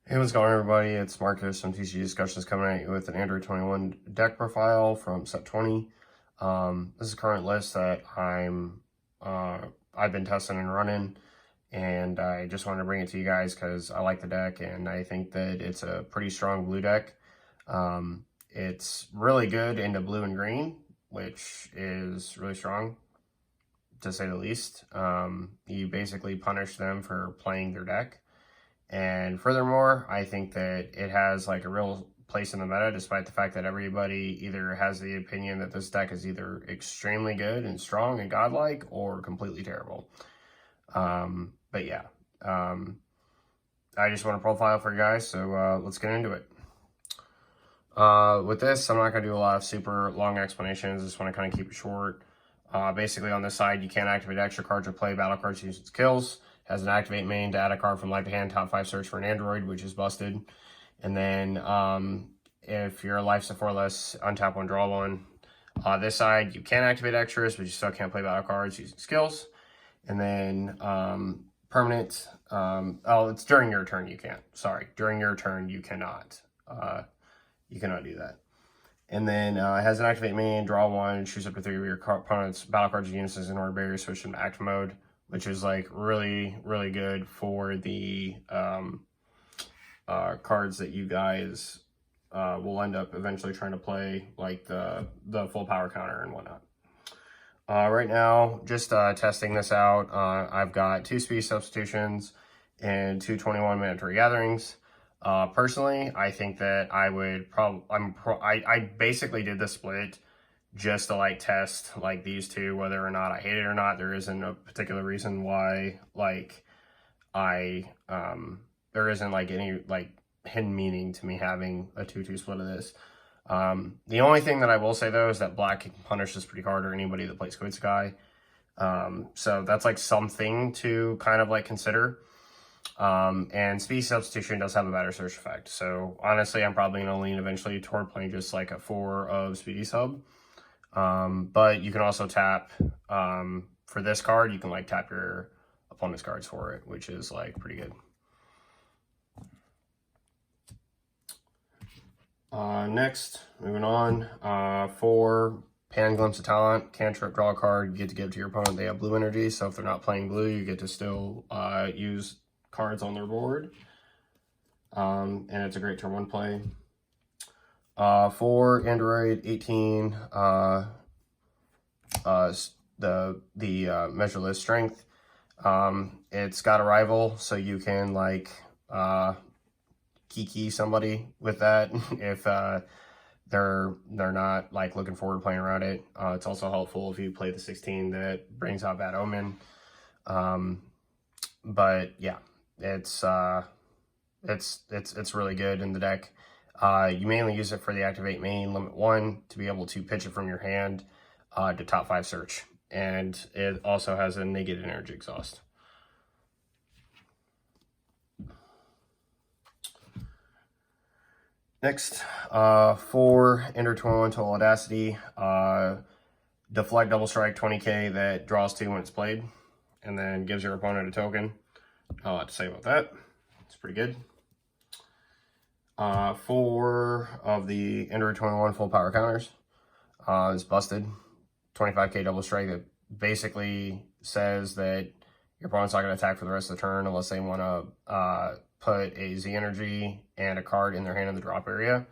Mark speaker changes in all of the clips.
Speaker 1: Hey, what's going on, everybody? It's Marcus from TCG Discussions coming at you with an Android 21 deck profile from set 20. This is a current list that I've been testing and running, and I just wanted to bring it to you guys because I like the deck and I think that it's a pretty strong blue deck. It's really good into blue and green, which is really strong to say the least. You basically punish them for playing their deck. And furthermore, I think that it has like a real place in the meta, despite the fact that everybody either has the opinion that this deck is either extremely good and strong and godlike or completely terrible. But yeah, I just want to profile for you guys, so let's get into it. With this, I'm not going to do a lot of super long explanations. I just want to kind of keep it short. Basically, on this side, you can't activate extra cards or play battle cards using skills. Has an activate main to add a card from live to hand, top 5 search for an android, which is busted. And then if you're a life or less, untap one, draw one. This side, you can activate extras, but you still can't play battle cards using skills. And then permanent, it's during your turn you can't. Sorry, during your turn you cannot. You cannot do that. And then it has an activate main, draw one, choose up to 3 of your opponent's battle cards and units as an order barrier, switch into active mode, which is like really, really good for the cards that you guys will end up eventually trying to play, like the full power counter and whatnot. Right now, just testing this out, I've got 2 speed substitutions and 2 21 mandatory gatherings. Personally, I think that I would I basically did the split just to like test like these two, whether or not I hate it or not. There isn't a particular reason why like there isn't like any like hidden meaning to me having a 2-2 split of this. The only thing that I will say though is that black can punish this pretty hard, or anybody that plays Squid Sky. So that's like something to kind of like consider. And speed substitution does have a better search effect. So honestly, I'm probably going to lean eventually toward playing just like a 4 of speedy sub. But you can also tap, for this card, you can like tap your opponent's cards for it, which is like pretty good. Next, moving on, for Pan Glimpse of Talent, cantrip, draw a card, you get to give to your opponent. They have blue energy, so if they're not playing blue, you get to still use cards on their board. And it's a great turn 1 play. For Android 18, the measureless strength, it's got a rival, so you can like kiki somebody with that if they're not like looking forward to playing around it. It's also helpful if you play the 16 that brings out Bad Omen. But yeah, it's really good in the deck. You mainly use it for the activate main limit 1 to be able to pitch it from your hand to top 5 search, and it also has a negative energy exhaust. Next, for Ender 21 Total Audacity, deflect double strike 20k that draws 2 when it's played, and then gives your opponent a token. A lot to say about that. It's pretty good. 4 of the Android 21 full power counters is busted. 25k double strike that basically says that your opponent's not going to attack for the rest of the turn unless they want to put a Z energy and a card in their hand in the drop area.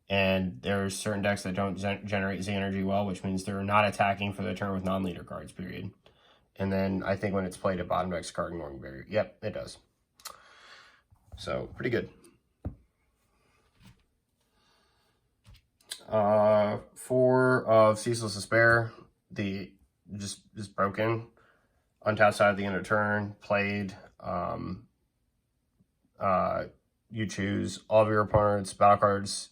Speaker 1: And there's certain decks that don't generate Z energy well, which means they're not attacking for the turn with non-leader cards, period. And then I think when it's played, it bottom decks card ignoring barrier. Yep, it does. So pretty good. 4 of Ceaseless Despair, the just broken. Untap side of the end of turn, played. You choose all of your opponent's battle cards,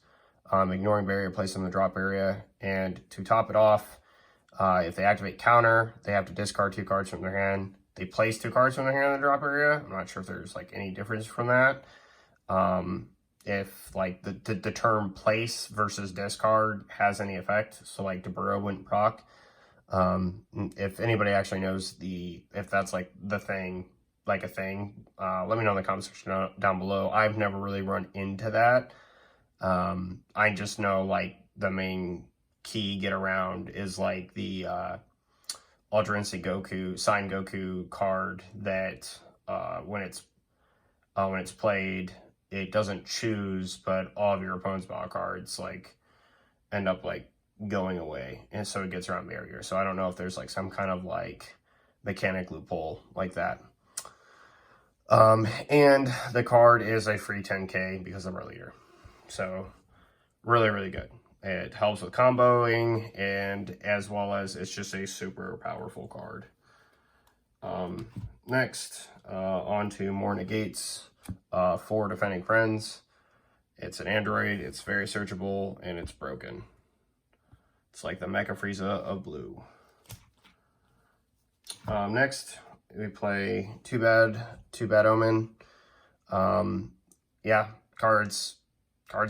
Speaker 1: ignoring barrier, place them in the drop area, and to top it off, if they activate counter, they have to discard 2 cards from their hand. They place 2 cards from their hand in the drop area. I'm not sure if there's like any difference from that. If like the term place versus discard has any effect, so like DeBurrow wouldn't proc. If anybody actually knows if that's like the thing, like a thing, let me know in the comment section down below. I've never really run into that. I just know like the main key get around is like the Ultra Instinct Goku, Sign Goku card that when it's played, it doesn't choose, but all of your opponent's battle cards like end up like going away, and so it gets around barrier. So I don't know if there's like some kind of like mechanic loophole like that. And the card is a free 10k because of our leader. So really, really good. It helps with comboing, and as well as it's just a super powerful card. Next, on to more negates for Defending Friends. It's an android, it's very searchable, and it's broken. It's like the Mecha Frieza of blue. Next, we play Too Bad Omen. Yeah, card's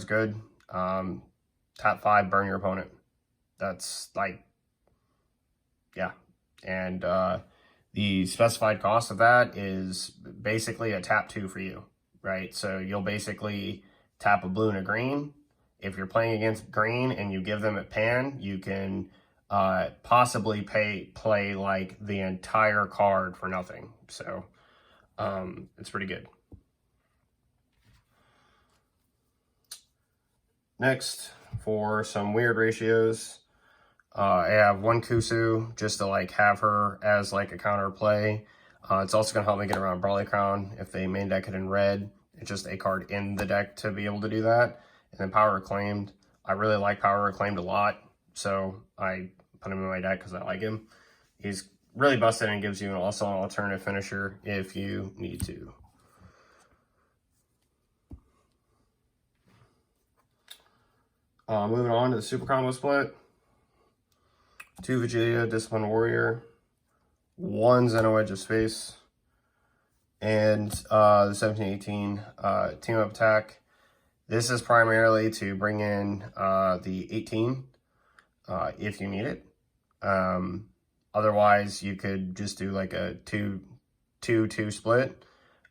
Speaker 1: good. Top 5, burn your opponent. That's like, yeah. And the specified cost of that is basically a tap 2 for you, right? So you'll basically tap a blue and a green. If you're playing against green and you give them a pan, you can possibly play like the entire card for nothing. So it's pretty good. Next, for some weird ratios, I have 1 Kusu just to like have her as like a counter play. It's also going to help me get around Brawly Crown if they main deck it in red. It's just a card in the deck to be able to do that. And then Power Reclaimed. I really like Power Reclaimed a lot, so I put him in my deck because I like him. He's really busted and gives you also an alternative finisher if you need to. Moving on to the Super Combo Split. 2 Vegeta, Disciplined Warrior, 1 Zeno Edge of Space, and the 1718 Team Up Attack. This is primarily to bring in the 18 if you need it. Otherwise, you could just do like a 2-2 split.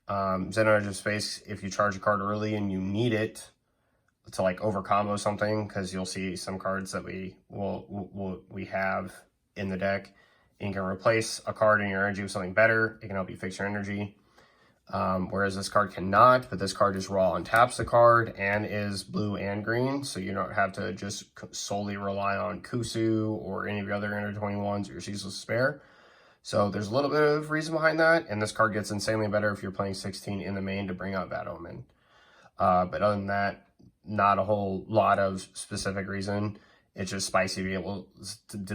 Speaker 1: Zeno Edge of Space, if you charge a card early and you need it to like over combo something, because you'll see some cards that we have in the deck, and you can replace a card in your energy with something better. It can help you fix your energy. Whereas this card cannot, but this card just raw untaps the card and is blue and green, so you don't have to just solely rely on Kusu or any of your other Ender 21s or your Ceaseless Despair. So there's a little bit of reason behind that, and this card gets insanely better if you're playing 16 in the main to bring out Bad Omen. But other than that, not a whole lot of specific reason. It's just spicy to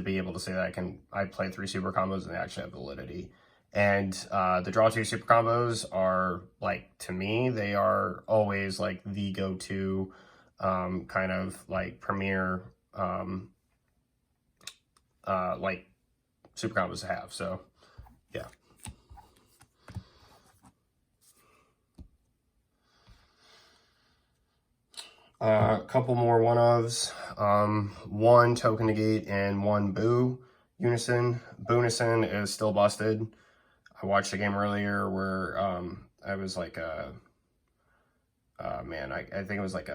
Speaker 1: be able to say that I play 3 super combos and they actually have validity. And the draw 2 super combos are like, to me, they are always like the go-to kind of like premier like super combos to have. So yeah. A couple more one-ofs. 1 Token Negate and 1 Boo Unison. Boonison is still busted. I watched a game earlier where I was like man, I think it was like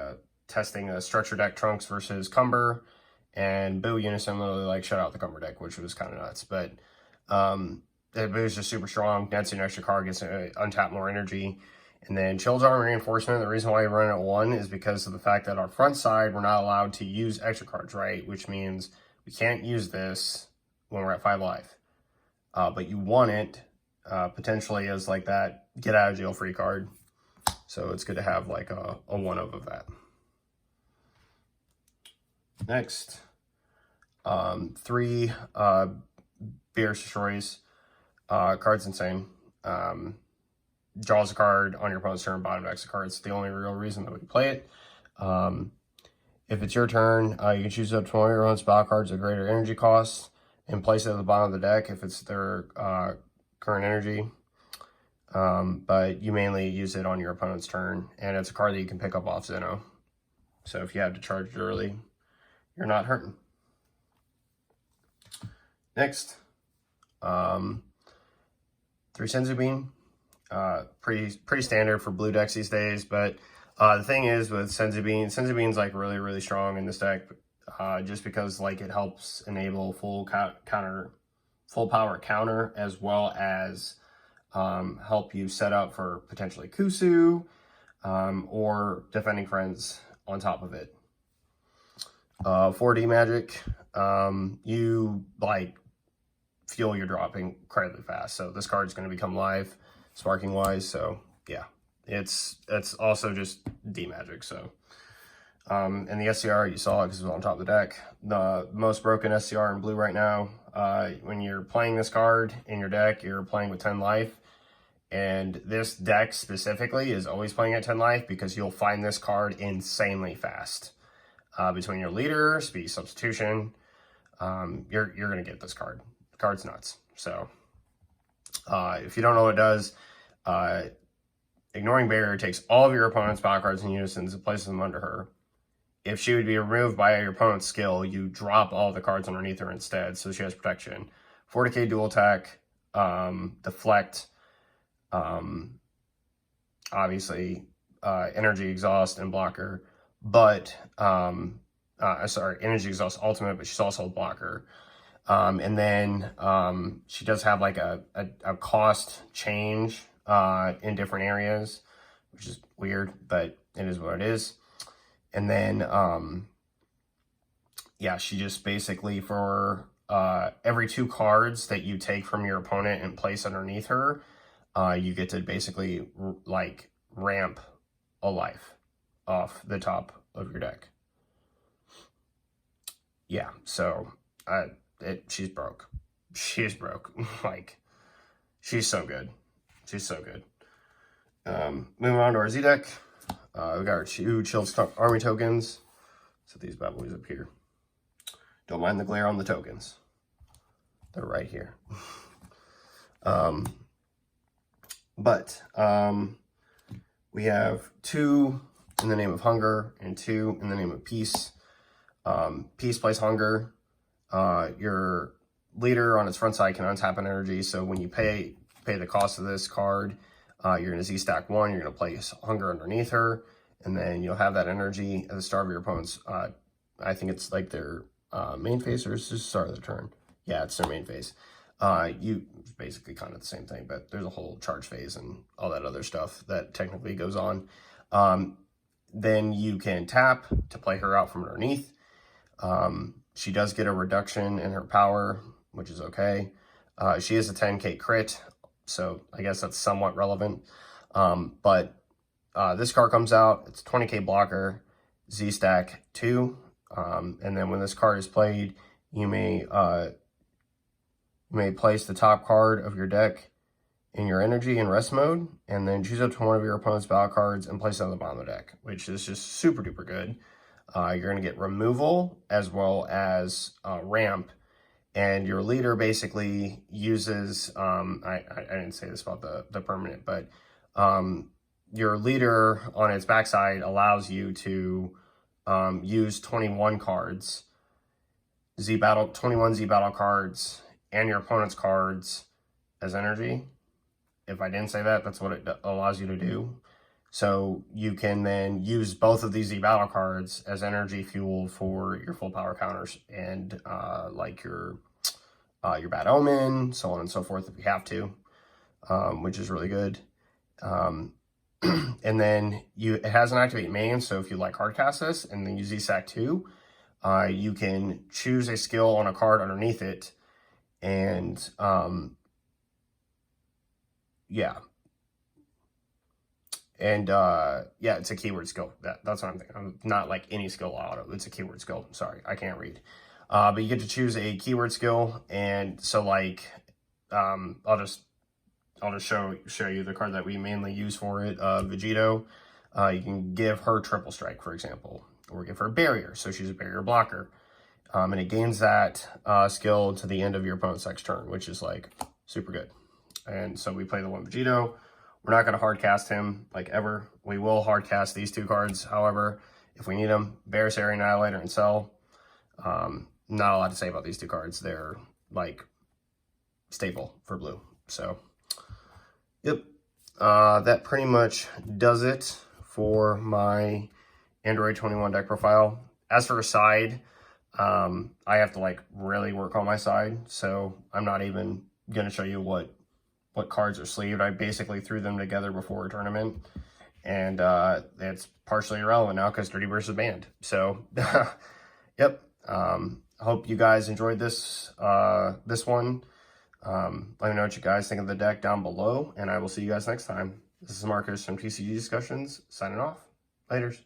Speaker 1: testing a structure deck Trunks versus Cumber, and Boo Unison literally like shut out the Cumber deck, which was kind of nuts. But Boo's just super strong. Nets an extra card, gets untap more energy. And then Chill's Armor Reinforcement, the reason why we run it at 1 is because of the fact that our front side, we're not allowed to use extra cards, right? Which means we can't use this when we're at 5 life. But you want it potentially as like that get out of jail free card. So it's good to have like a one-of that. Next, 3 Beerus Destroys. Card's insane. Draws a card on your opponent's turn, bottom decks a card. It's the only real reason that we play it. If it's your turn, you can choose up to 1 of your own spell cards at greater energy costs and place it at the bottom of the deck if it's their current energy. But you mainly use it on your opponent's turn, and it's a card that you can pick up off Zeno. So if you have to charge it early, you're not hurting. Next, 3 Senzu Bean. Pretty standard for blue decks these days. But the thing is with Senzu Bean's like really strong in this deck, just because like it helps enable full power counter, as well as help you set up for potentially Kusu, or defending friends on top of it. 4D magic, you like fuel you're dropping incredibly fast, so this card's going to become live sparking wise. So yeah, it's also just D magic. So in the SCR you saw it because it was on top of the deck. The most broken SCR in blue right now, when you're playing this card in your deck, you're playing with 10 life. And this deck specifically is always playing at 10 life because you'll find this card insanely fast. Between your leader, speed substitution, you're going to get this card. The card's nuts. So if you don't know what it does, ignoring barrier takes all of your opponent's power cards and unisons and places them under her. If she would be removed by your opponent's skill, you drop all the cards underneath her instead, so she has protection. 4 dual attack, deflect, obviously energy exhaust and blocker, but energy exhaust ultimate, but she's also a blocker. And then she does have like a cost change in different areas, which is weird, but it is what it is. And then yeah, she just basically, for every 2 cards that you take from your opponent and place underneath her, you get to basically like ramp a life off the top of your deck. Yeah, so she's broke. She's broke. Like, she's so good. She's so good. Moving on to our Z deck. We got our 2 Chilled Army tokens. Set these bad boys up here. Don't mind the glare on the tokens. They're right here. We have 2 in the name of hunger and 2 in the name of peace. Peace plays hunger. Your leader on its front side can untap an energy, so when you pay the cost of this card, you're going to Z-stack 1, you're going to place hunger underneath her, and then you'll have that energy at the start of your opponent's, I think it's like their main phase, or it's just start of the turn. Yeah, it's their main phase. It's basically kind of the same thing, but there's a whole charge phase and all that other stuff that technically goes on. Then you can tap to play her out from underneath. She does get a reduction in her power, which is okay. She is a 10k crit, so I guess that's somewhat relevant. But this card comes out, it's 20k blocker, Z-stack 2. And then when this card is played, you may place the top card of your deck in your energy and rest mode, and then choose up to one of your opponent's battle cards and place it on the bottom of the deck, which is just super duper good. You're going to get removal as well as ramp, and your leader basically uses, I didn't say this about the permanent, but your leader on its backside allows you to use 21 cards, 21 Z battle cards, and your opponent's cards as energy. If I didn't say that, that's what it allows you to do. So you can then use both of these Z battle cards as energy fuel for your full power counters and like your Bad Omen, so on and so forth if you have to, which is really good. And then it has an activate main, so if you like hard cast this and then you Z-stack 2, you can choose a skill on a card underneath it, and yeah. And yeah, it's a keyword skill. That's what I'm thinking. I'm not like any skill auto. It's a keyword skill. Sorry, I can't read. But you get to choose a keyword skill, and so like I'll just show you the card that we mainly use for it. Vegito. You can give her triple strike, for example, or give her barrier, so she's a barrier blocker, and it gains that skill to the end of your opponent's next turn, which is like super good. And so we play the one Vegito. We're not going to hard cast him like ever. We will hard cast these 2 cards, however, if we need them. Barrisary Annihilator and Cell. Not a lot to say about these 2 cards. They're like staple for blue. So, yep. that pretty much does it for my Android 21 deck profile. As for a side, I have to like really work on my side, so I'm not even gonna show you what cards are sleeved. I basically threw them together before a tournament, and it's partially irrelevant now because Dirty Burst is banned. So, yep. Hope you guys enjoyed this this one. Let me know what you guys think of the deck down below, and I will see you guys next time. This is Marcus from TCG Discussions, signing off. Laters.